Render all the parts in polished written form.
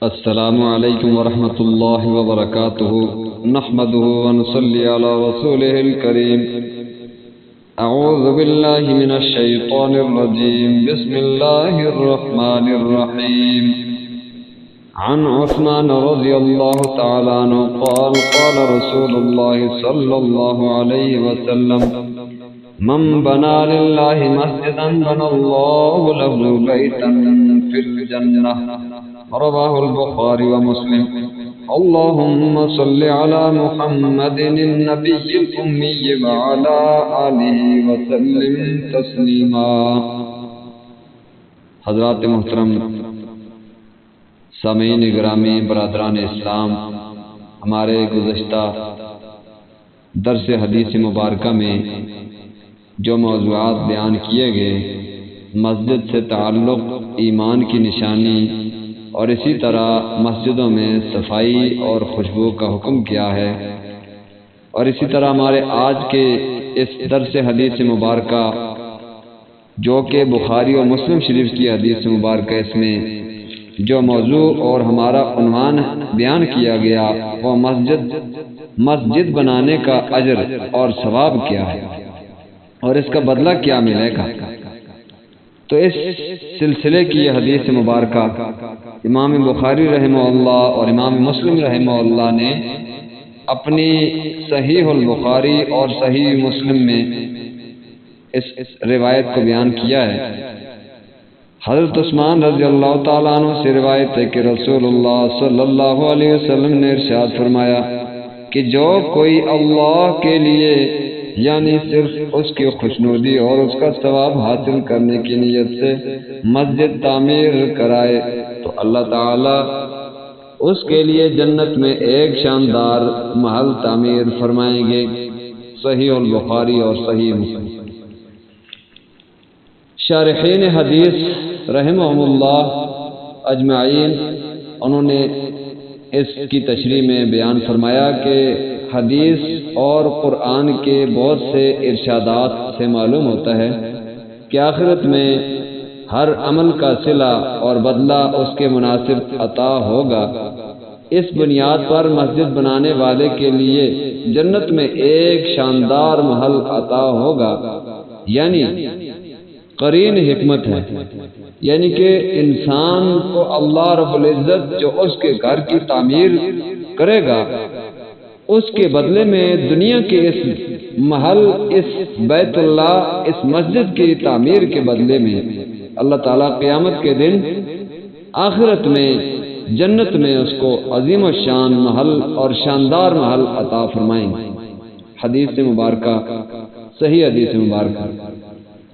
السلام علیکم ورحمۃ اللہ وبرکاتہ نحمده ونصلي على رسوله الكريم اعوذ باللہ من الشیطان الرجیم بسم اللہ الرحمن الرحیم عن عثمان رضی اللہ تعالی عنہ قال قال رسول اللہ صلی اللہ علیہ وسلم من بنا للہ مسجدا بنا اللہ له بیتا فی الجنہ رواه البخاري ومسلم اللهم صل على محمد النبي الأمي وعلى آله وسلم تسليما۔ حضرات محترم سامعین گرامی، برادران اسلام، ہمارے گزشتہ درس حدیث مبارکہ میں جو موضوعات بیان کیے گئے، مسجد سے تعلق، ایمان کی نشانی اور اسی طرح مسجدوں میں صفائی اور خوشبو کا حکم کیا ہے، اور اسی طرح ہمارے آج کے اس درس حدیث مبارکہ جو کہ بخاری اور مسلم شریف کی حدیث مبارکہ، اس میں جو موضوع اور ہمارا عنوان بیان کیا گیا وہ مسجد بنانے کا اجر اور ثواب کیا ہے اور اس کا بدلہ کیا ملے گا۔ تو اس سلسلے کی یہ حدیث مبارکہ امام بخاری رحمہ اللہ اور امام مسلم رحمہ اللہ نے اپنی صحیح البخاری اور صحیح مسلم میں اس روایت کو بیان کیا ہے۔ حضرت عثمان رضی اللہ تعالیٰ عنہ سے روایت ہے کہ رسول اللہ صلی اللہ علیہ وسلم نے ارشاد فرمایا کہ جو کوئی اللہ کے لیے یعنی صرف اس کی خوشنودی اور اس کا ثواب حاصل کرنے کی نیت سے مسجد تعمیر کرائے تو اللہ تعالی اس کے لیے جنت میں ایک شاندار محل تعمیر فرمائیں گے۔ صحیح البخاری اور صحیح مسلم۔ شارحین حدیث رحمہم اللہ اجمعین انہوں نے اس کی تشریح میں بیان فرمایا کہ حدیث اور قرآن کے بہت سے ارشادات سے معلوم ہوتا ہے کہ آخرت میں ہر عمل کا صلہ اور بدلہ اس کے مناسب عطا ہوگا۔ اس بنیاد پر مسجد بنانے والے کے لیے جنت میں ایک شاندار محل عطا ہوگا، یعنی قرین حکمت ہے، یعنی کہ انسان کو اللہ رب العزت جو اس کے گھر کی تعمیر کرے گا اس کے بدلے میں دنیا کے اس محل، اس بیت اللہ، اس مسجد کی تعمیر کے بدلے میں اللہ تعالیٰ قیامت کے دن آخرت میں جنت میں اس کو عظیم الشان محل اور شاندار محل عطا فرمائیں گے۔ حدیث مبارکہ صحیح حدیث مبارکہ۔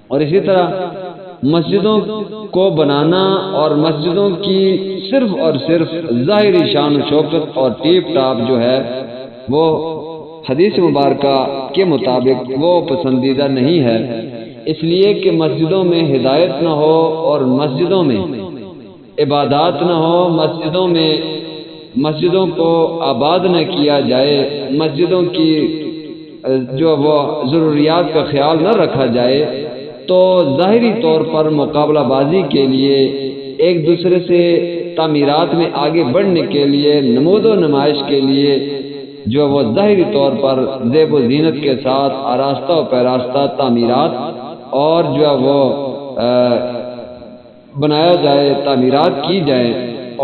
اور اسی طرح مسجدوں کو بنانا اور مسجدوں کی صرف اور صرف ظاہری شان و شوکت اور ٹیپ ٹاپ جو ہے وہ حدیث مبارکہ کے مطابق وہ پسندیدہ نہیں ہے، اس لیے کہ مسجدوں میں ہدایت نہ ہو اور مسجدوں میں عبادات نہ ہو، مسجدوں کو آباد نہ کیا جائے، مسجدوں کی جو وہ ضروریات کا خیال نہ رکھا جائے تو ظاہری طور پر مقابلہ بازی کے لیے ایک دوسرے سے تعمیرات میں آگے بڑھنے کے لیے، نمود و نمائش کے لیے جو وہ ظاہری طور پر زیب و زینت کے ساتھ آراستہ و پیراستہ تعمیرات اور جو وہ بنایا جائے، تعمیرات کی جائیں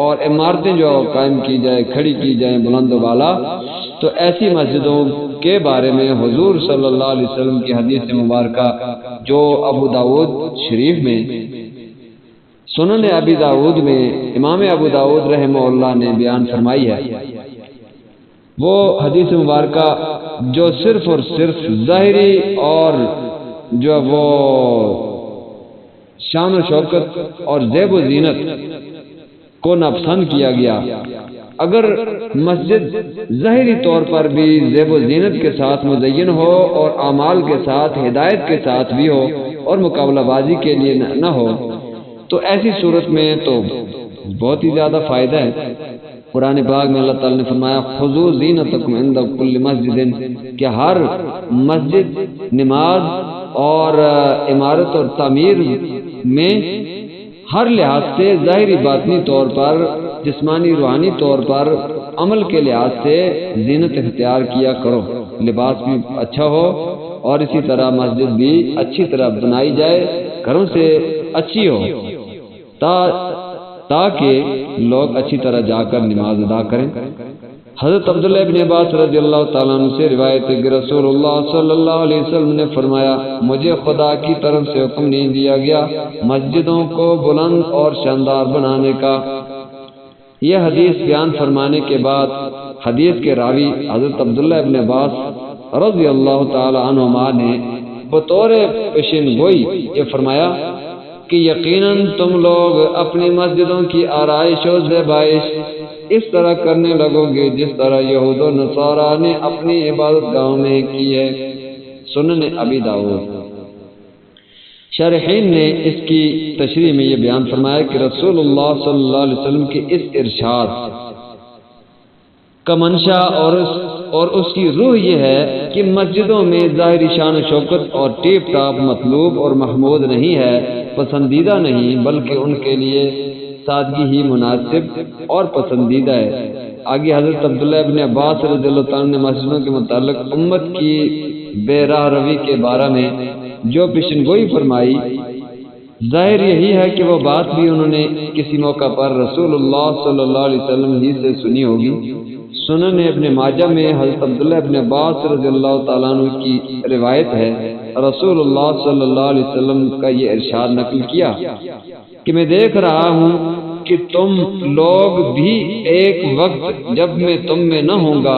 اور عمارتیں جو قائم کی جائے، کھڑی کی جائیں بلند و بالا، تو ایسی مسجدوں کے بارے میں حضور صلی اللہ علیہ وسلم کی حدیث مبارکہ جو ابو داود شریف میں، سنن ابی داود میں امام ابو داود رحمہ اللہ نے بیان فرمائی ہے، وہ حدیث مبارکہ جو صرف اور صرف ظاہری اور جو وہ شان و شوکت اور زیب و زینت کو ناپسند کیا گیا، اگر مسجد ظاہری طور پر بھی زیب و زینت کے ساتھ مزین ہو اور اعمال کے ساتھ ہدایت کے ساتھ بھی ہو اور مقابلہ بازی کے لیے نہ ہو تو ایسی صورت میں تو بہت ہی زیادہ فائدہ ہے۔ قرآن پاک میں اللہ تعالی نے فرمایا خذوا زینتکم عند کل مسجد، کہ ہر مسجد، نماز اور عمارت اور تعمیر میں ہر لحاظ سے ظاہری باطنی طور پر، جسمانی روحانی طور پر، عمل کے لحاظ سے زینت اختیار کیا کرو، لباس بھی اچھا ہو اور اسی طرح مسجد بھی اچھی طرح بنائی جائے، گھروں سے اچھی ہو تاکہ لوگ اچھی طرح جا کر نماز ادا کریں۔ حضرت عبداللہ ابن عباس رضی اللہ تعالیٰ عنہ سے روایت ہے کہ رسول اللہ صلی اللہ علیہ وسلم نے فرمایا، مجھے خدا کی طرف سے حکم نہیں دیا گیا مسجدوں کو بلند اور شاندار بنانے کا۔ یہ حدیث بیان فرمانے کے بعد حدیث کے راوی حضرت عبداللہ ابن عباس رضی اللہ تعالیٰ عنہما نے بطور پیشین گوئی یہ فرمایا کہ یقیناً تم لوگ اپنی مسجدوں کی آرائش و زیبائش اس طرح کرنے لگو گے جس طرح یہود و نصارہ نے اپنی عبادت گاہوں میں کی ہے۔ سنن ابی داؤد۔ شارحین نے اس کی تشریح میں یہ بیان فرمایا کہ رسول اللہ صلی اللہ علیہ وسلم کے اس ارشاد کا منشا اور اس کی روح یہ ہے کہ مسجدوں میں ظاہری شان و شوکت اور ٹیپ ٹاپ مطلوب اور محمود نہیں ہے، پسندیدہ نہیں، بلکہ ان کے لیے سادگی ہی مناسب اور پسندیدہ ہے۔ آگے حضرت عبداللہ ابن عباس رضی اللہ تعالیٰ نے مسجدوں کے متعلق امت کی بے راہ روی کے بارے میں جو پیشن گوئی فرمائی، ظاہر یہی ہے کہ وہ بات بھی انہوں نے کسی موقع پر رسول اللہ صلی اللہ علیہ وسلم ہی سے سنی ہوگی۔ سنن ابن ماجہ میں حضرت عبداللہ ابن عباس رضی اللہ تعالیٰ عنہ کی روایت ہے، رسول اللہ صلی اللہ علیہ وسلم کا یہ ارشاد نقل کیا کہ میں دیکھ رہا ہوں کہ تم لوگ بھی ایک وقت جب میں تم میں نہ ہوں گا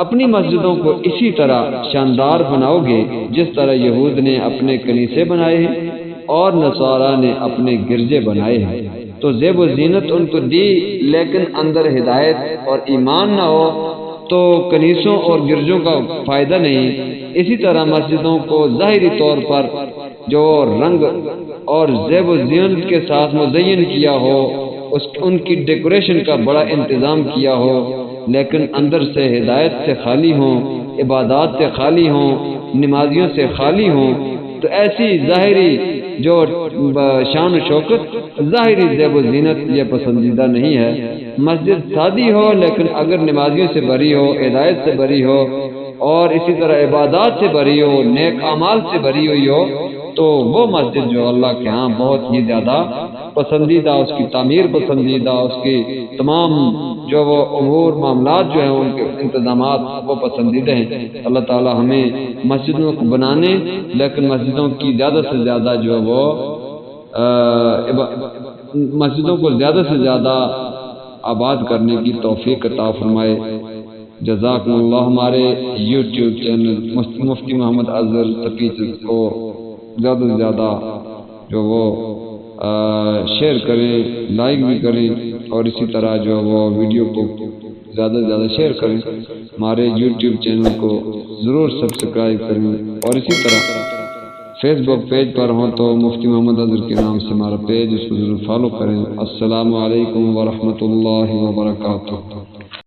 اپنی مسجدوں کو اسی طرح شاندار بناؤ گے جس طرح یہود نے اپنے کنیسے بنائے ہیں اور نصارہ نے اپنے گرجے بنائے ہیں۔ تو زیب و زینت ان کو دی لیکن اندر ہدایت اور ایمان نہ ہو تو کنیسوں اور گرجوں کا فائدہ نہیں۔ اسی طرح مسجدوں کو ظاہری طور پر جو رنگ اور زیب و زینت کے ساتھ مزین کیا ہو، ان کی ڈیکوریشن کا بڑا انتظام کیا ہو، لیکن اندر سے ہدایت سے خالی ہوں، عبادات سے خالی ہوں، نمازیوں سے خالی ہوں، تو ایسی ظاہری جو شان و شوکت، ظاہری زیب و زینت یہ پسندیدہ نہیں ہے۔ مسجد سادی ہو لیکن اگر نمازیوں سے بری ہو، ہدایت سے بری ہو اور اسی طرح عبادات سے بری ہو، نیک اعمال سے بری ہوئی ہو، تو وہ مسجد جو اللہ کے ہاں بہت ہی زیادہ پسندیدہ، اس کی تعمیر پسندیدہ، اس کی تمام جو وہ امور معاملات جو ہیں ان کے انتظامات وہ پسندیدہ ہیں۔ اللہ تعالی ہمیں مسجدوں کو بنانے لیکن مسجدوں کی زیادہ سے زیادہ جو ہے وہ مسجدوں کو زیادہ سے زیادہ آباد کرنے کی توفیق عطا فرمائے۔ جزاکم اللہ۔ ہمارے یوٹیوب چینل مفتی محمد اظہر سپیچز کو زیادہ سے زیادہ جو وہ شیئر کریں، لائک بھی کریں اور اسی طرح جو وہ ویڈیو کو زیادہ سے زیادہ شیئر کریں۔ ہمارے یوٹیوب چینل کو ضرور سبسکرائب کریں اور اسی طرح فیس بک پیج پر ہوں تو مفتی محمد اظہر کے نام سے ہمارا پیج، اس کو ضرور فالو کریں۔ السلام علیکم ورحمۃ اللہ وبرکاتہ۔